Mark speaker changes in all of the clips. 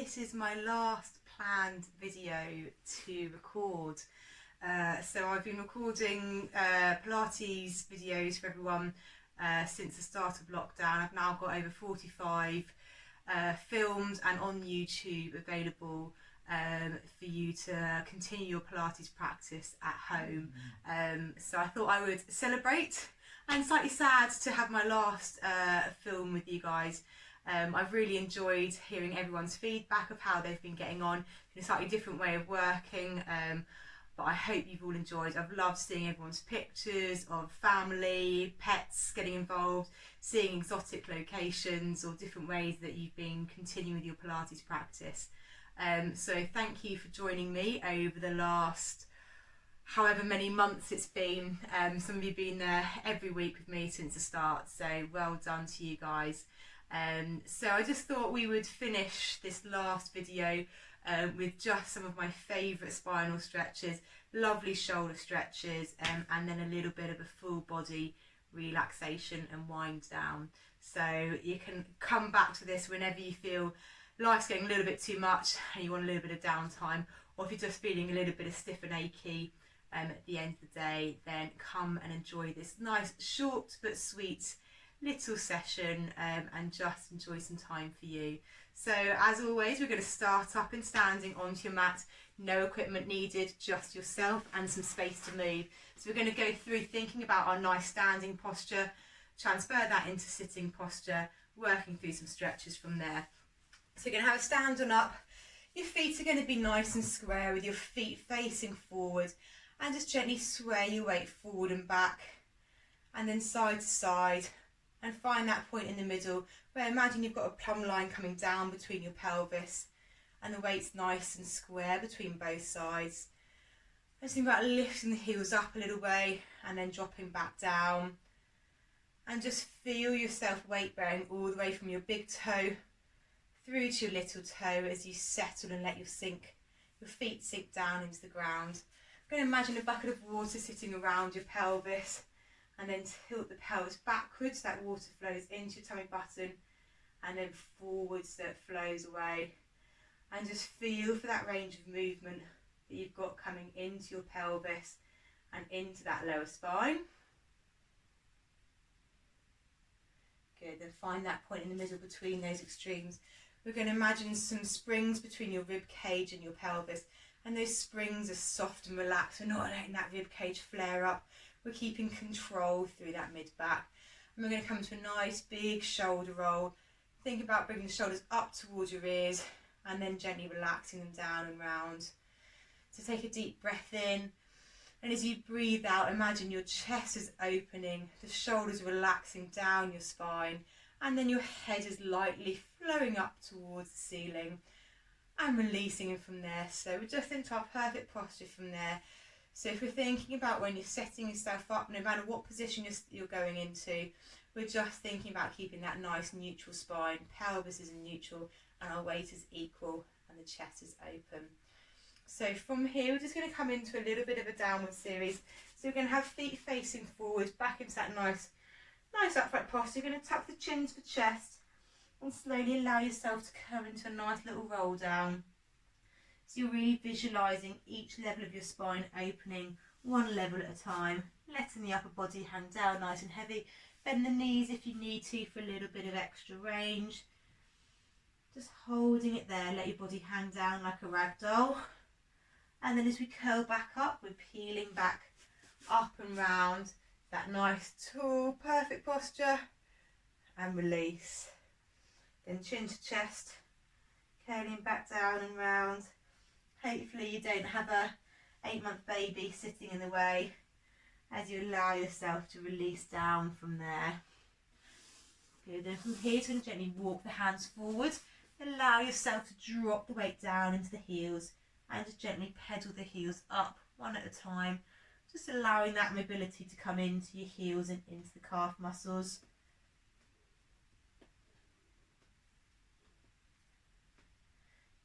Speaker 1: this is my last planned video to record. So I've been recording Pilates videos for everyone since the start of lockdown. I've now got over 45 filmed and on YouTube available for you to continue your Pilates practice at home. So I thought I would celebrate, and slightly sad to have my last film with you guys. I've really enjoyed hearing everyone's feedback of how they've been getting on in a slightly different way of working, but I hope you've all enjoyed. I've loved seeing everyone's pictures of family, pets getting involved, seeing exotic locations or different ways that you've been continuing with your Pilates practice. So thank you for joining me over the last however many months it's been. Some of you have been there every week with me since the start, so well done to you guys. So I just thought we would finish this last video with just some of my favourite spinal stretches, lovely shoulder stretches, and then a little bit of a full body relaxation and wind down. So you can come back to this whenever you feel life's getting a little bit too much and you want a little bit of downtime, or if you're just feeling a little bit of stiff and achy at the end of the day, then come and enjoy this nice short but sweet little session and just enjoy some time for you. So as always, we're going to start up in standing onto your mat, no equipment needed, just yourself and some space to move. So we're going to go through thinking about our nice standing posture, transfer that into sitting posture, working through some stretches from there. So you're going to have a stand on up. Your feet are going to be nice and square with your feet facing forward, and just gently sway your weight forward and back and then side to side, and find that point in the middle where imagine you've got a plumb line coming down between your pelvis and the weight's nice and square between both sides. Just think about lifting the heels up a little way and then dropping back down, and just feel yourself weight bearing all the way from your big toe through to your little toe as you settle and let your feet sink down into the ground. I'm going to imagine a bucket of water sitting around your pelvis, and then tilt the pelvis backwards. That water flows into your tummy button and then forwards so it flows away. And just feel for that range of movement that you've got coming into your pelvis and into that lower spine. Good, then find that point in the middle between those extremes. We're going to imagine some springs between your rib cage and your pelvis, and those springs are soft and relaxed. We're not letting that rib cage flare up. We're keeping control through that mid-back. And we're going to come to a nice big shoulder roll. Think about bringing the shoulders up towards your ears and then gently relaxing them down and round. So take a deep breath in, and as you breathe out, imagine your chest is opening, the shoulders relaxing down your spine, and then your head is lightly flowing up towards the ceiling and releasing it from there. So we're just into our perfect posture from there. So if we're thinking about when you're setting yourself up, no matter what position you're going into, we're just thinking about keeping that nice neutral spine. Pelvis is in neutral and our weight is equal and the chest is open. So from here, we're just going to come into a little bit of a downward series. So we're going to have feet facing forward, back into that nice upright posture. You're going to tuck the chin to the chest and slowly allow yourself to come into a nice little roll down. So you're really visualising each level of your spine opening one level at a time, letting the upper body hang down nice and heavy. Bend the knees if you need to for a little bit of extra range. Just holding it there, let your body hang down like a rag doll. And then as we curl back up, we're peeling back up and round. That nice, tall, perfect posture. And release. Then chin to chest, curling back down and round. Hopefully you don't have a 8-month baby sitting in the way as you allow yourself to release down from there. Good, and from here, you're going to gently walk the hands forward. Allow yourself to drop the weight down into the heels and just gently pedal the heels up one at a time. Just allowing that mobility to come into your heels and into the calf muscles.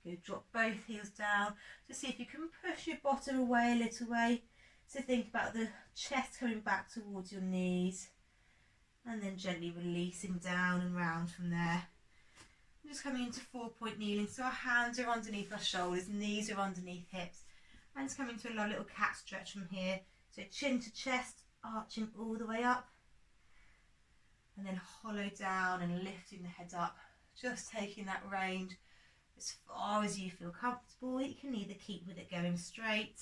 Speaker 1: Good, drop both heels down. Just see if you can push your bottom away a little way. So think about the chest coming back towards your knees and then gently releasing down and round from there. just coming into 4-point kneeling. So our hands are underneath our shoulders, knees are underneath hips. And just coming to a little cat stretch from here. So chin to chest, arching all the way up. And then hollow down and lifting the head up. Just taking that range as far as you feel comfortable. You can either keep with it going straight,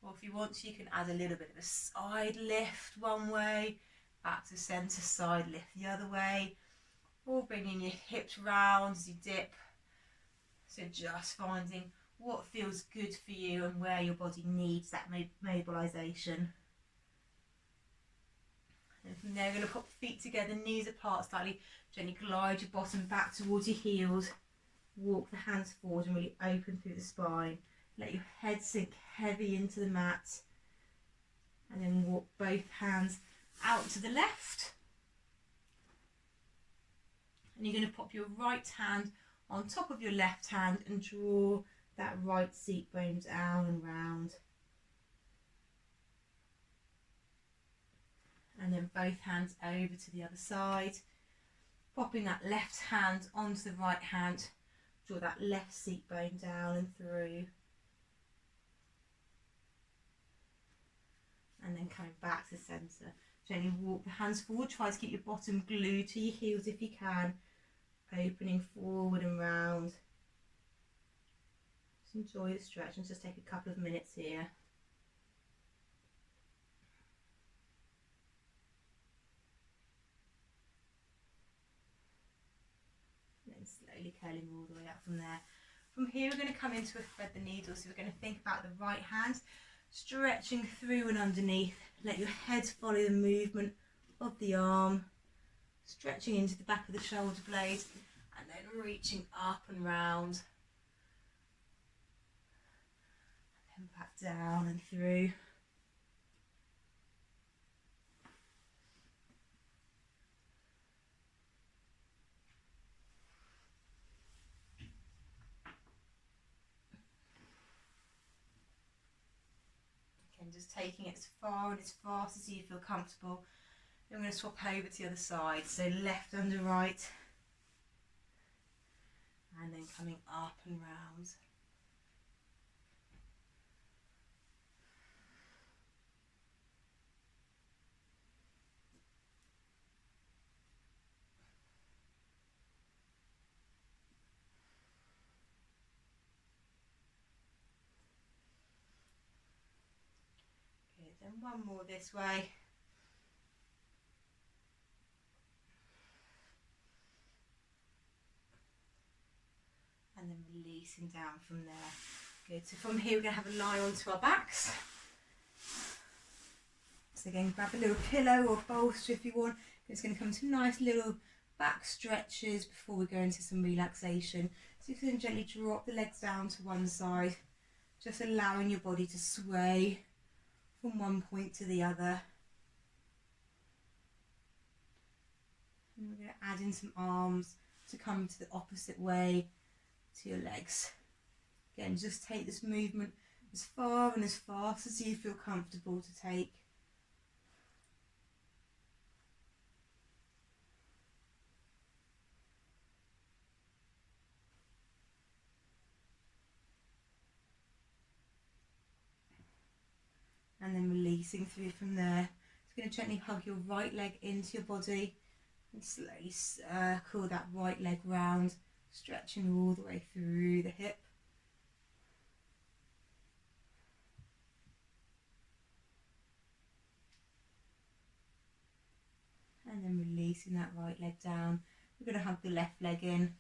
Speaker 1: or if you want to, you can add a little bit of a side lift one way, back to centre, side lift the other way, or bringing your hips round as you dip. So just finding what feels good for you and where your body needs that mobilisation. And from there, we're going to pop the feet together, knees apart slightly. Gently glide your bottom back towards your heels. Walk the hands forward and really open through the spine. Let your head sink heavy into the mat. And then walk both hands out to the left. And you're going to pop your right hand on top of your left hand and draw that right seat bone down and round. And then both hands over to the other side. Popping that left hand onto the right hand. Draw that left seat bone down and through. And then coming back to centre. Gently walk the hands forward. Try to keep your bottom glued to your heels if you can. Opening forward and round. Just enjoy the stretch and just take a couple of minutes here. Slowly curling all the way up from there. From here, we're going to come into a thread the needle. So we're going to think about the right hand stretching through and underneath. Let your head follow the movement of the arm, stretching into the back of the shoulder blade, and then reaching up and round, and then back down and through. Just taking it as far and as fast as you feel comfortable. Then I'm going to swap over to the other side. So left under right. And then coming up and round. Then one more this way. And then releasing down from there. Good. So from here we're going to have a lie onto our backs. So again, grab a little pillow or bolster if you want. It's going to come to nice little back stretches before we go into some relaxation. So you can gently drop the legs down to one side, just allowing your body to sway from one point to the other. And we're going to add in some arms to come to the opposite way to your legs. Again, just take this movement as far and as fast as you feel comfortable to take. And then releasing through from there. Just going to gently hug your right leg into your body and slowly circle that right leg round, stretching all the way through the hip. And then releasing that right leg down. We're going to hug the left leg in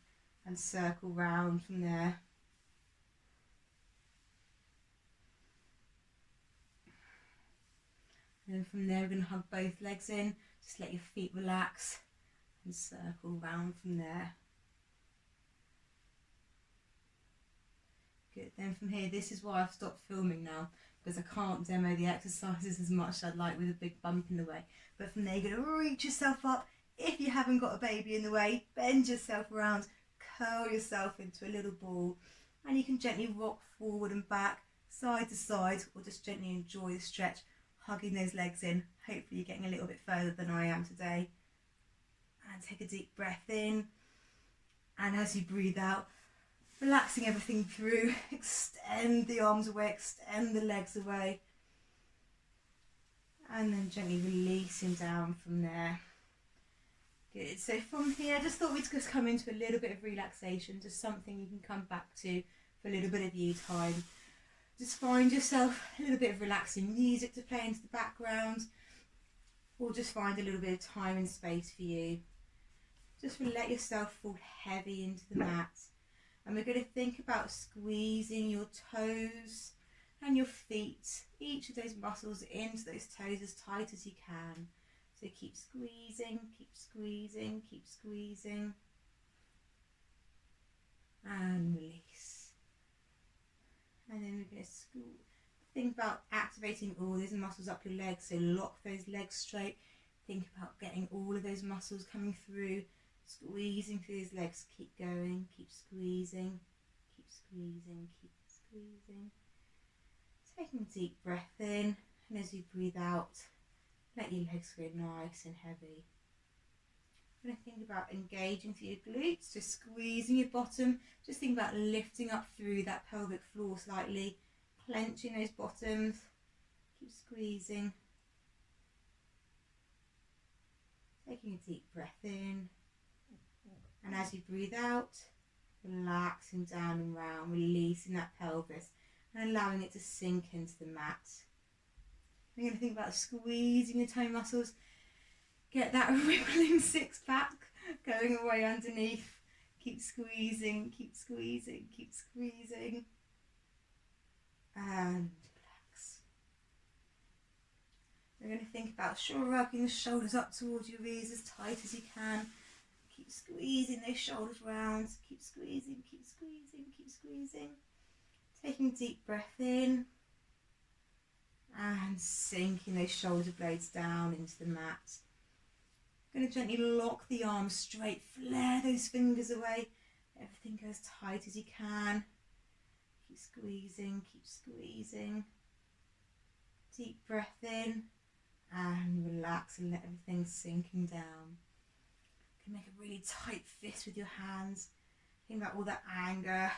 Speaker 1: and circle round from there. And then from there we're going to hug both legs in, just let your feet relax and circle round from there. Good, then from here, this is why I've stopped filming now, because I can't demo the exercises as much as I'd like with a big bump in the way. But from there you're going to reach yourself up. If you haven't got a baby in the way, bend yourself around, curl yourself into a little ball, and you can gently rock forward and back, side to side, or just gently enjoy the stretch, hugging those legs in. Hopefully you're getting a little bit further than I am today. And take a deep breath in And as you breathe out, relaxing everything through, extend the arms away, extend the legs away. And then gently releasing down from there. Good. So from here, I just thought we'd just come into a little bit of relaxation, just something you can come back to for a little bit of you time. Just find yourself a little bit of relaxing music to play into the background, or just find a little bit of time and space for you. Just let yourself fall heavy into the mat. And we're going to think about squeezing your toes and your feet, each of those muscles into those toes as tight as you can. So keep squeezing, keep squeezing, keep squeezing. And release. And then we're going to think about activating all those muscles up your legs. So lock those legs straight. Think about getting all of those muscles coming through. Squeezing through those legs. Keep going, keep squeezing, keep squeezing, keep squeezing. Taking a deep breath in, and as you breathe out, let your legs go nice and heavy. When I think about engaging through your glutes, just squeezing your bottom, just think about lifting up through that pelvic floor slightly, clenching those bottoms, keep squeezing. Taking a deep breath in, and as you breathe out, relaxing down and round, releasing that pelvis and allowing it to sink into the mat. You're going to think about squeezing your toe muscles. Get that rippling six pack going away underneath. Keep squeezing, keep squeezing, keep squeezing. And relax. We're going to think about rubbing the shoulders up towards your ears as tight as you can. Keep squeezing those shoulders round. Keep squeezing, keep squeezing, keep squeezing. Taking a deep breath in. And sinking those shoulder blades down into the mat. Going to gently lock the arms straight, flare those fingers away. Everything go as tight as you can. Keep squeezing, keep squeezing. Deep breath in and relax and let everything sinking down. You can make a really tight fist with your hands. Think about all that anger,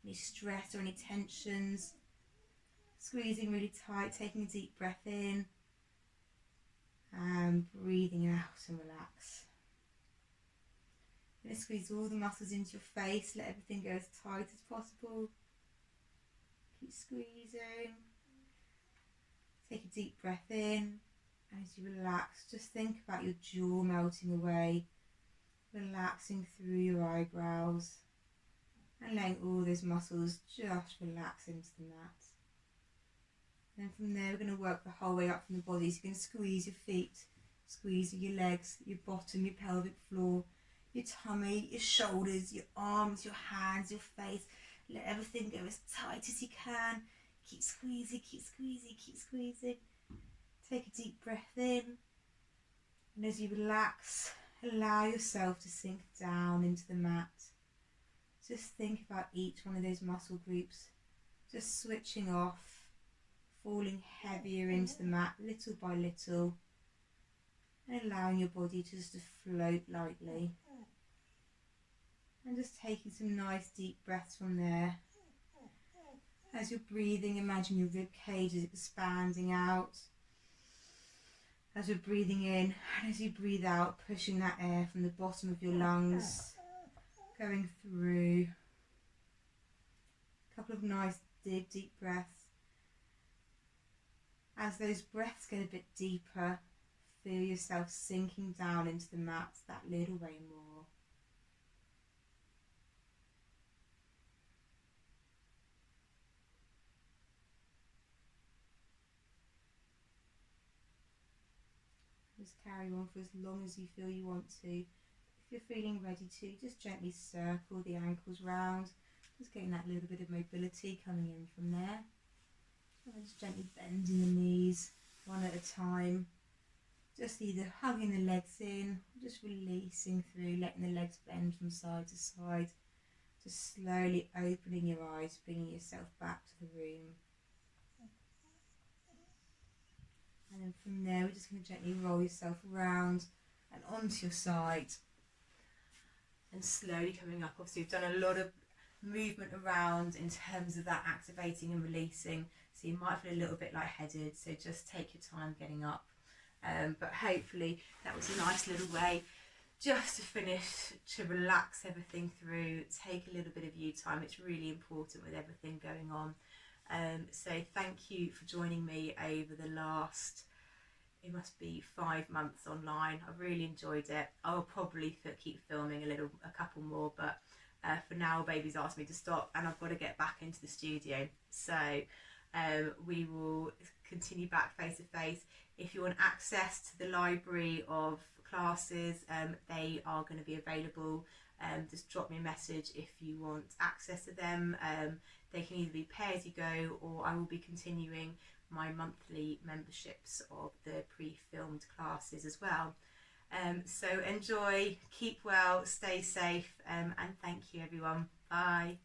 Speaker 1: any stress or any tensions. Squeezing really tight, taking a deep breath in and breathing out and relax. You're going to squeeze all the muscles into your face, let everything go as tight as possible. Keep squeezing. Take a deep breath in. As you relax, just think about your jaw melting away, relaxing through your eyebrows and letting all those muscles just relax into the mat. And then from there, we're going to work the whole way up from the body. So you're going to squeeze your feet, squeeze your legs, your bottom, your pelvic floor, your tummy, your shoulders, your arms, your hands, your face. Let everything go as tight as you can. Keep squeezing, keep squeezing, keep squeezing. Take a deep breath in. And as you relax, allow yourself to sink down into the mat. Just think about each one of those muscle groups. Just switching off. Falling heavier into the mat little by little and allowing your body just to float lightly, and just taking some nice deep breaths from there. As you're breathing, imagine your rib cage is expanding out as you're breathing in, and as you breathe out, pushing that air from the bottom of your lungs going through. A couple of nice deep breaths. As those breaths get a bit deeper, feel yourself sinking down into the mat that little way more. Just carry on for as long as you feel you want to. If you're feeling ready to, just gently circle the ankles round, just getting that little bit of mobility coming in from there. And just gently bending the knees one at a time. Just either hugging the legs in, or just releasing through, letting the legs bend from side to side. Just slowly opening your eyes, bringing yourself back to the room. And then from there, we're just going to gently roll yourself around and onto your side. and slowly coming up. Obviously we've done a lot of movement around in terms of that activating and releasing, so you might feel a little bit lightheaded, so just take your time getting up. But hopefully that was a nice little way just to finish, to relax everything through, take a little bit of you time. It's really important with everything going on. So thank you for joining me over the last, it must be 5 months online. I've really enjoyed it. I'll probably keep filming a couple more, but for now baby's asked me to stop and I've got to get back into the studio. So we will continue back face to face. If you want access to the library of classes, they are going to be available. Just drop me a message if you want access to them. They can either be pay as you go, or I will be continuing my monthly memberships of the pre-filmed classes as well. So enjoy, keep well, stay safe, and thank you everyone. Bye.